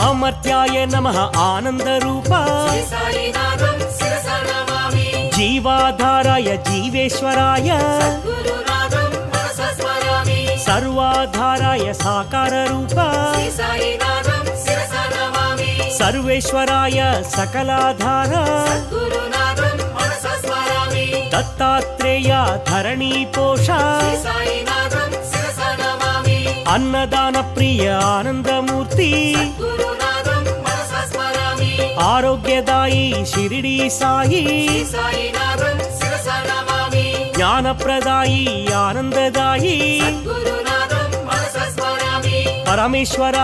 అమర్త్యాయ నమః ఆనందరూప జీవాధారాయ జీవేశ్వరాయ సర్వాధారాయ సాకారరూప సర్వేశ్వరాయ సకలాధార దత్తాత్రేయ ధరణీపోష అన్నదాన ప్రియ ఆనందమూర్తి ఆరోగ్యదాయి షిరిడి సాయి జ్ఞానప్రదాయి ఆనందదాయి పరమేశ్వరాయ